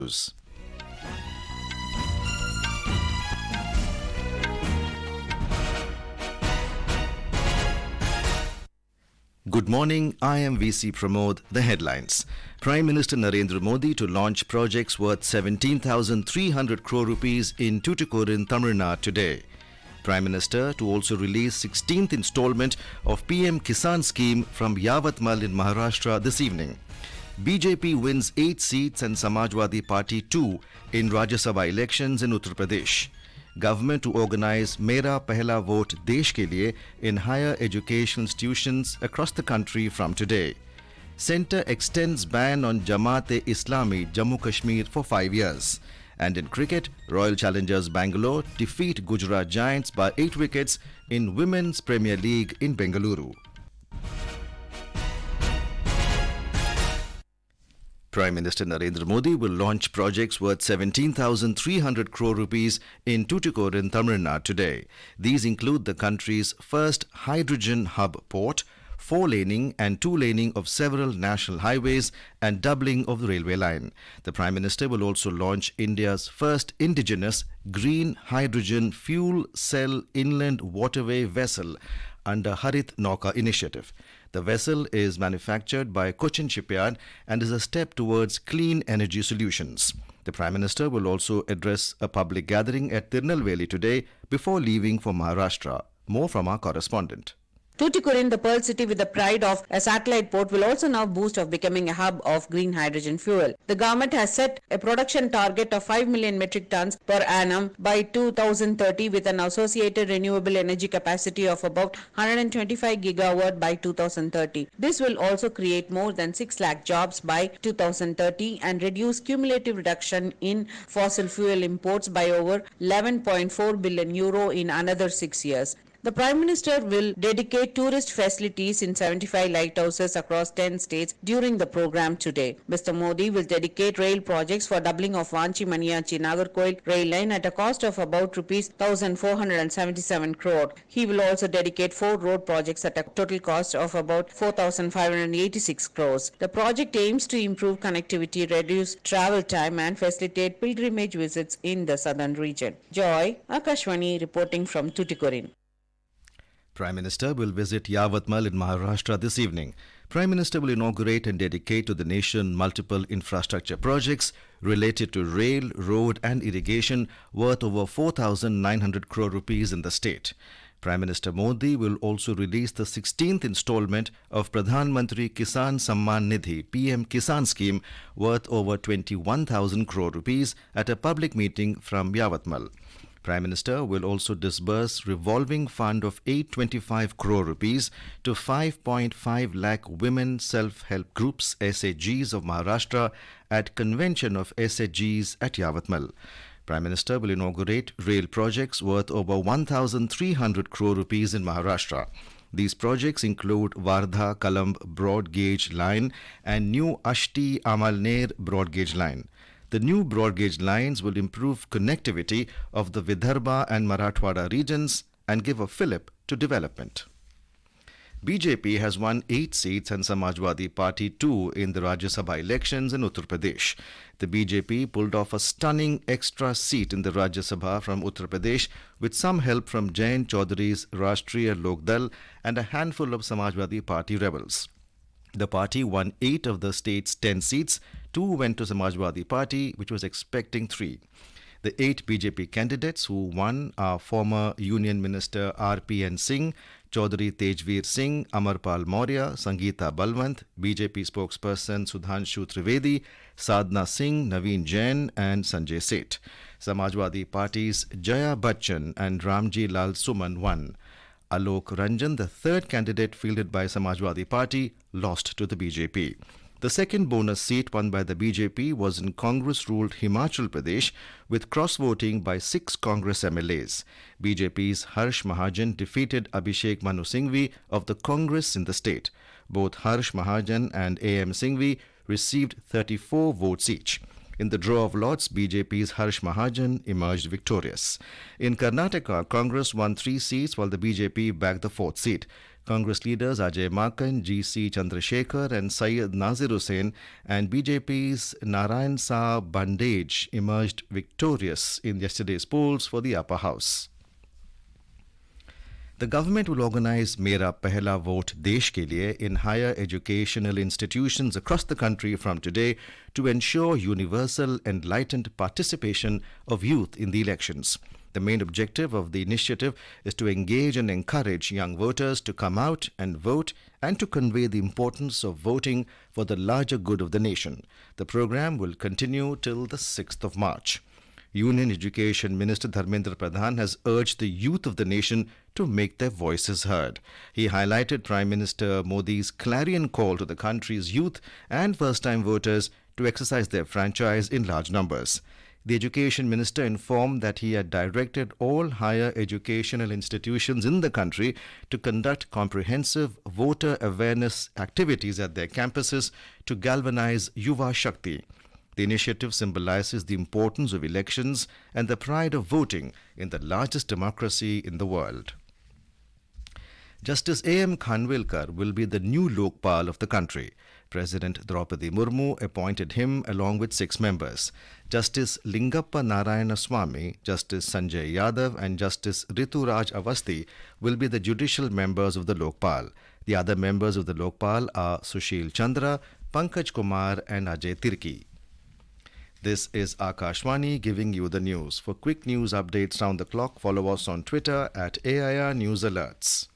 News. Good morning, I am VC Pramod. The headlines. Prime Minister Narendra Modi to launch projects worth 17,300 crore rupees in Tuticorin, Tamil Nadu today. Prime Minister to also release 16th installment of PM-Kisan scheme from Yavatmal in Maharashtra this evening. BJP wins 8 seats and Samajwadi Party 2 in Rajya Sabha elections in Uttar Pradesh. Government to organize Mera, Pehla vote Desh ke Liye in higher education institutions across the country from today. Centre extends ban on Jamaat-e-Islami, Jammu Kashmir for 5 years. And in cricket, Royal Challengers Bangalore defeat Gujarat Giants by 8 wickets in Women's Premier League in Bengaluru. Prime Minister Narendra Modi will launch projects worth 17,300 crore rupees in Tuticorin, Tamil Nadu today. These include the country's first hydrogen hub port, 4-laning and 2-laning of several national highways and doubling of the railway line. The Prime Minister will also launch India's first indigenous green hydrogen fuel cell inland waterway vessel under Harit Nauka initiative. The vessel is manufactured by Cochin Shipyard and is a step towards clean energy solutions. The Prime Minister will also address a public gathering at Tirunelveli today before leaving for Maharashtra. More from our correspondent. Tuticorin, the Pearl City with the pride of a satellite port, will also now boast of becoming a hub of green hydrogen fuel. The government has set a production target of 5 million metric tons per annum by 2030 with an associated renewable energy capacity of about 125 gigawatt by 2030. This will also create more than 6 lakh jobs by 2030 and reduce cumulative reduction in fossil fuel imports by over 11.4 billion euro in another 6 years. The Prime Minister will dedicate tourist facilities in 75 lighthouses across 10 states during the program today. Mr. Modi will dedicate rail projects for doubling of Vanchi-Maniachi-Nagarkoil rail line at a cost of about rupees 1,477 crore. He will also dedicate 4 road projects at a total cost of about 4,586 crores. The project aims to improve connectivity, reduce travel time and facilitate pilgrimage visits in the southern region. Joy, Akashwani reporting from Tuticorin. Prime Minister will visit Yavatmal in Maharashtra this evening. Prime Minister will inaugurate and dedicate to the nation multiple infrastructure projects related to rail, road and irrigation worth over 4,900 crore rupees in the state. Prime Minister Modi will also release the 16th installment of Pradhan Mantri Kisan Samman Nidhi PM-Kisan scheme worth over 21,000 crore rupees at a public meeting from Yavatmal. Prime Minister will also disburse revolving fund of 825 crore rupees to 5.5 lakh women self-help groups SHGs of Maharashtra at convention of SHGs at Yavatmal. Prime Minister will inaugurate rail projects worth over 1,300 crore rupees in Maharashtra. These projects include Wardha-Kalamb broad gauge line and new Ashti-Amalner broad gauge line. The new broad gauge lines will improve connectivity of the Vidarbha and Marathwada regions and give a fillip to development. BJP has won 8 seats and Samajwadi Party 2 in the Rajya Sabha elections in Uttar Pradesh. The BJP pulled off a stunning extra seat in the Rajya Sabha from Uttar Pradesh with some help from Jain Chaudhary's Rashtriya Lok Dal and a handful of Samajwadi Party rebels. The party won 8 of the state's 10 seats. 2 went to Samajwadi Party, which was expecting 3. The 8 BJP candidates who won are former Union Minister RPN Singh, Chaudhary Tejveer Singh, Amarpal Maurya, Sangeeta Balwant, BJP spokesperson Sudhanshu Trivedi, Sadhna Singh, Naveen Jain and Sanjay Seth. Samajwadi Party's Jaya Bachchan and Ramji Lal Suman won. Alok Ranjan, the third candidate fielded by Samajwadi Party, lost to the BJP. The second bonus seat won by the BJP was in Congress-ruled Himachal Pradesh with cross-voting by 6 Congress MLAs. BJP's Harsh Mahajan defeated Abhishek Manu Singhvi of the Congress in the state. Both Harsh Mahajan and AM Singhvi received 34 votes each. In the draw of lots, BJP's Harsh Mahajan emerged victorious. In Karnataka, Congress won 3 seats while the BJP bagged the 4th seat. Congress leaders Ajay Makan, G.C. Chandrasekhar and Syed Nazir Hussain and BJP's Narayan Sa Bandage emerged victorious in yesterday's polls for the upper house. The government will organize Mera, Pehla vote Desh ke Liye in higher educational institutions across the country from today to ensure universal enlightened participation of youth in the elections. The main objective of the initiative is to engage and encourage young voters to come out and vote and to convey the importance of voting for the larger good of the nation. The program will continue till the 6th of March. Union Education Minister Dharmendra Pradhan has urged the youth of the nation to make their voices heard. He highlighted Prime Minister Modi's clarion call to the country's youth and first-time voters to exercise their franchise in large numbers. The Education Minister informed that he had directed all higher educational institutions in the country to conduct comprehensive voter awareness activities at their campuses to galvanize Yuva Shakti. The initiative symbolizes the importance of elections and the pride of voting in the largest democracy in the world. Justice A.M. Khanwilkar will be the new Lokpal of the country. President Draupadi Murmu appointed him along with 6 members. Justice Lingappa Narayana Swamy, Justice Sanjay Yadav and Justice Rituraj Avasthi will be the judicial members of the Lokpal. The other members of the Lokpal are Sushil Chandra, Pankaj Kumar and Ajay Tirki. This is Akashvani giving you the news. For quick news updates round the clock, follow us on Twitter at AIR News Alerts.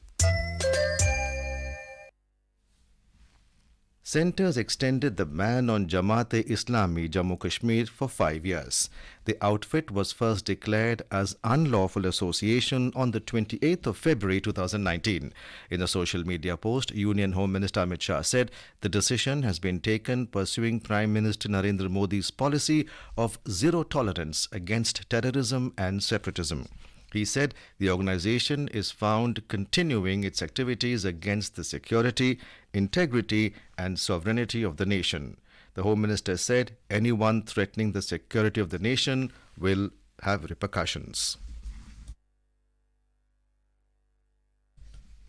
Centres extended the ban on Jamaat-e-Islami Jammu Kashmir for 5 years. The outfit was first declared as unlawful association on the 28th of February 2019. In a social media post, Union Home Minister Amit Shah said the decision has been taken pursuing Prime Minister Narendra Modi's policy of zero tolerance against terrorism and separatism. He said the organization is found continuing its activities against the security, integrity and sovereignty of the nation. The Home Minister said anyone threatening the security of the nation will have repercussions.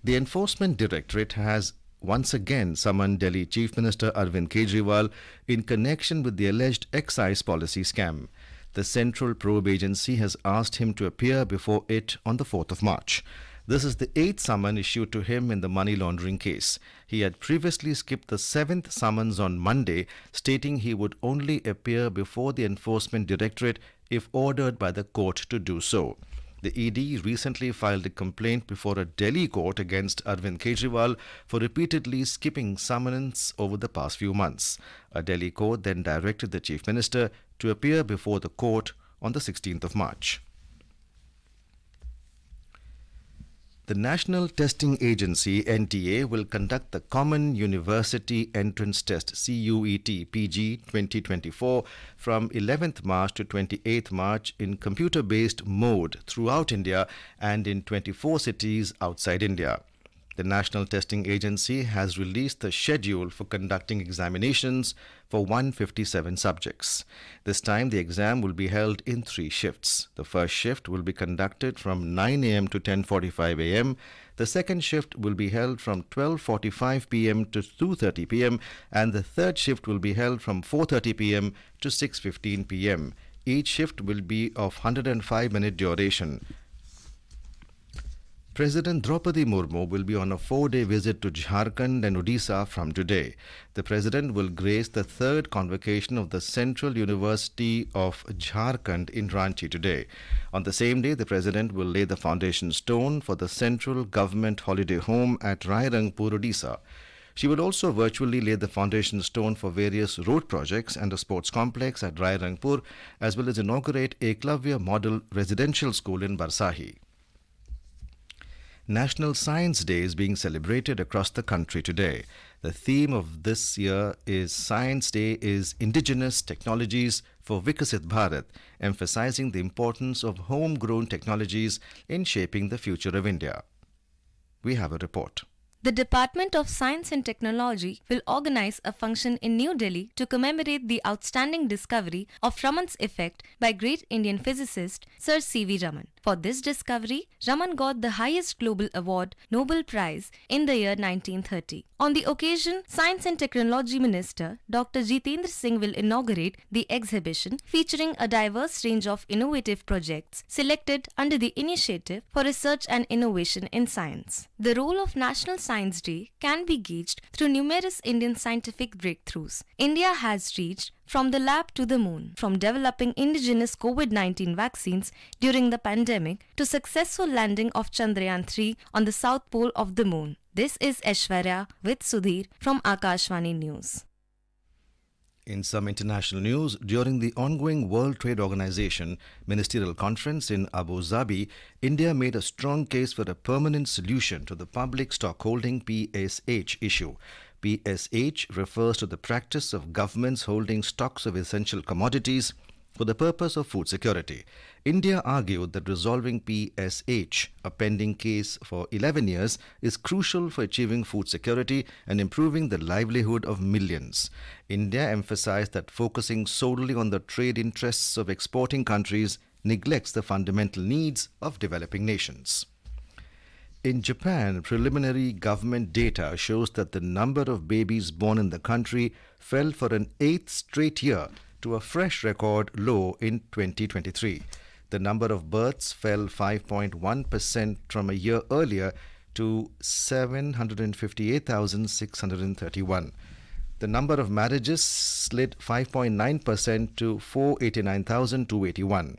The Enforcement Directorate has once again summoned Delhi Chief Minister Arvind Kejriwal in connection with the alleged excise policy scam. The Central Probe Agency has asked him to appear before it on the 4th of March. This is the 8th summons issued to him in the money laundering case. He had previously skipped the 7th summons on Monday, stating he would only appear before the Enforcement Directorate if ordered by the court to do so. The ED recently filed a complaint before a Delhi court against Arvind Kejriwal for repeatedly skipping summons over the past few months. A Delhi court then directed the Chief Minister to appear before the court on the 16th of March. The National Testing Agency (NTA) will conduct the Common University Entrance Test (CUET) PG 2024 from 11th March to 28th March in computer-based mode throughout India and in 24 cities outside India. The National Testing Agency has released the schedule for conducting examinations for 157 subjects. This time, the exam will be held in 3 shifts. The first shift will be conducted from 9 a.m. to 10:45 a.m. The second shift will be held from 12:45 p.m. to 2:30 p.m. and the third shift will be held from 4:30 p.m. to 6:15 p.m. Each shift will be of 105-minute duration. President Draupadi Murmu will be on a 4-day visit to Jharkhand and Odisha from today. The President will grace the 3rd convocation of the Central University of Jharkhand in Ranchi today. On the same day, the President will lay the foundation stone for the Central Government Holiday Home at Rairangpur, Odisha. She will also virtually lay the foundation stone for various road projects and a sports complex at Rairangpur, as well as inaugurate Eklavya Model Residential School in Barsahi. National Science Day is being celebrated across the country today. The theme of this year is Science Day is Indigenous Technologies for Vikasit Bharat, emphasizing the importance of homegrown technologies in shaping the future of India. We have a report. The Department of Science and Technology will organize a function in New Delhi to commemorate the outstanding discovery of Raman's effect by great Indian physicist Sir C.V. Raman. For this discovery, Raman got the highest global award, Nobel Prize, in the year 1930. On the occasion, Science and Technology Minister Dr. Jitendra Singh will inaugurate the exhibition featuring a diverse range of innovative projects selected under the Initiative for Research and Innovation in Science. The role of National Science Day can be gauged through numerous Indian scientific breakthroughs. India has reached from the lab to the moon, from developing indigenous COVID-19 vaccines during the pandemic to successful landing of Chandrayaan-3 on the south pole of the moon. This is Aishwarya with Sudhir from Akashvani News. In some international news, during the ongoing World Trade Organization ministerial conference in Abu Dhabi, India made a strong case for a permanent solution to the public stockholding PSH issue. PSH refers to the practice of governments holding stocks of essential commodities for the purpose of food security. India argued that resolving PSH, a pending case for 11 years, is crucial for achieving food security and improving the livelihood of millions. India emphasized that focusing solely on the trade interests of exporting countries neglects the fundamental needs of developing nations. In Japan, preliminary government data shows that the number of babies born in the country fell for an 8th straight year to a fresh record low in 2023. The number of births fell 5.1% from a year earlier to 758,631. The number of marriages slid 5.9% to 489,281.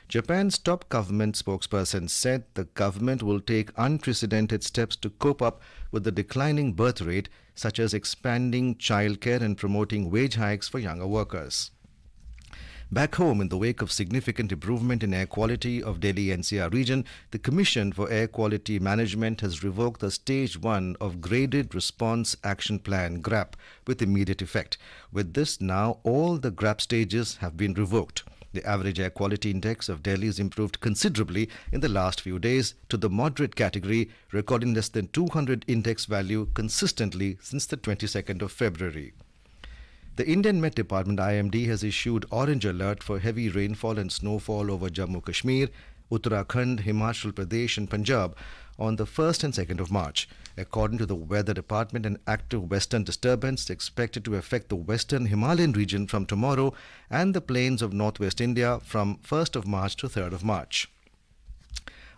Japan's top government spokesperson said the government will take unprecedented steps to cope up with the declining birth rate, such as expanding childcare and promoting wage hikes for younger workers. Back home, in the wake of significant improvement in air quality of Delhi NCR region, the Commission for Air Quality Management has revoked the Stage 1 of Graded Response Action Plan GRAP with immediate effect. With this, now all the GRAP stages have been revoked. The average air quality index of Delhi has improved considerably in the last few days to the moderate category, recording less than 200 index value consistently since the 22nd of February. The Indian Met Department IMD has issued orange alert for heavy rainfall and snowfall over Jammu Kashmir, Uttarakhand, Himachal Pradesh and Punjab on the 1st and 2nd of March. According to the Weather Department, an active western disturbance is expected to affect the western Himalayan region from tomorrow and the plains of northwest India from 1st of March to 3rd of March.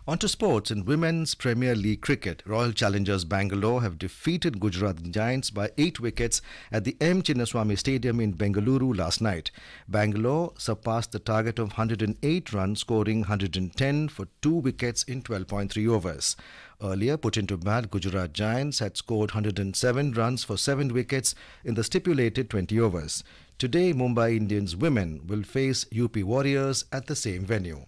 On to sports. In Women's Premier League cricket, Royal Challengers Bangalore have defeated Gujarat Giants by 8 wickets at the M. Chinnaswamy Stadium in Bengaluru last night. Bangalore surpassed the target of 108 runs, scoring 110 for 2 wickets in 12.3 overs. Earlier put into bat, Gujarat Giants had scored 107 runs for 7 wickets in the stipulated 20 overs. Today, Mumbai Indians women will face UP Warriors at the same venue.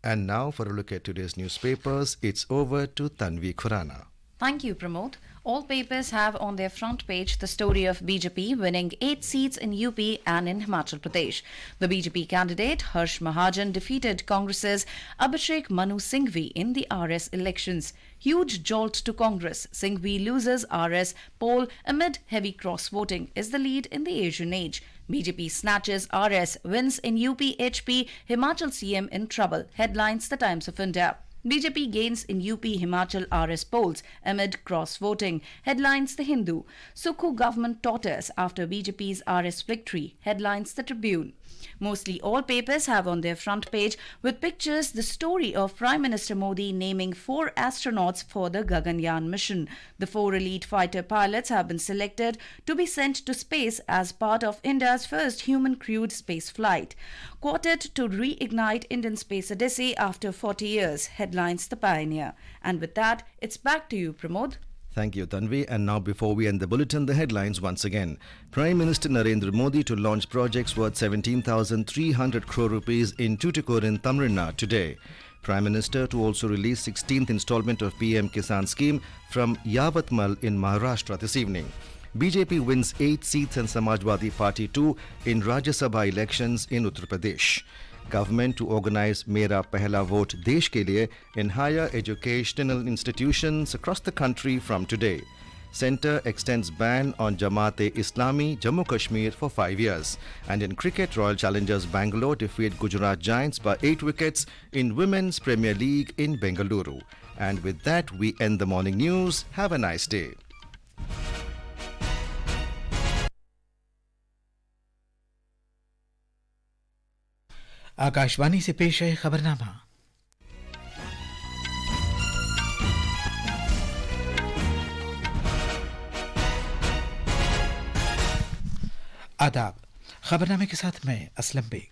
And now for a look at today's newspapers, it's over to Tanvi Khurana. Thank you, Pramod. All papers have on their front page the story of BJP winning 8 seats in UP and in Himachal Pradesh. The BJP candidate Harsh Mahajan defeated Congress's Abhishek Manu Singhvi in the RS elections. Huge jolt to Congress. Singhvi loses RS poll amid heavy cross-voting is the lead in the Asian age. BJP snatches RS, wins in UP HP, Himachal CM in trouble, headlines The Times of India. BJP gains in UP Himachal RS polls amid cross-voting, headlines The Hindu. Sukhu government totters after BJP's RS victory, headlines The Tribune. Mostly all papers have on their front page with pictures the story of Prime Minister Modi naming 4 astronauts for the Gaganyaan mission. The 4 elite fighter pilots have been selected to be sent to space as part of India's first human-crewed space flight. Quoted to reignite Indian space odyssey after 40 years, headlines The Pioneer. And with that, it's back to you, Pramod. Thank you, Tanvi. And now, before we end the bulletin, the headlines once again. Prime Minister Narendra Modi to launch projects worth 17,300 crore rupees in Tuticorin, Tamil Nadu today. Prime Minister to also release 16th installment of PM-Kisan scheme from Yavatmal in Maharashtra this evening. BJP wins 8 seats and Samajwadi Party 2 in Rajya Sabha elections in Uttar Pradesh. government to organize Mera, Pehla vote Desh ke liye in higher educational institutions across the country from today. Centre extends ban on Jamaat-e-Islami, Jammu Kashmir for 5 years. And in cricket, Royal Challengers Bangalore defeat Gujarat Giants by 8 wickets in Women's Premier League in Bengaluru. And with that, we end the morning news. Have a nice day. Akashvani से पेश है खबरनामा। आदाब। खबरनामे के साथ मैं Aslam bag.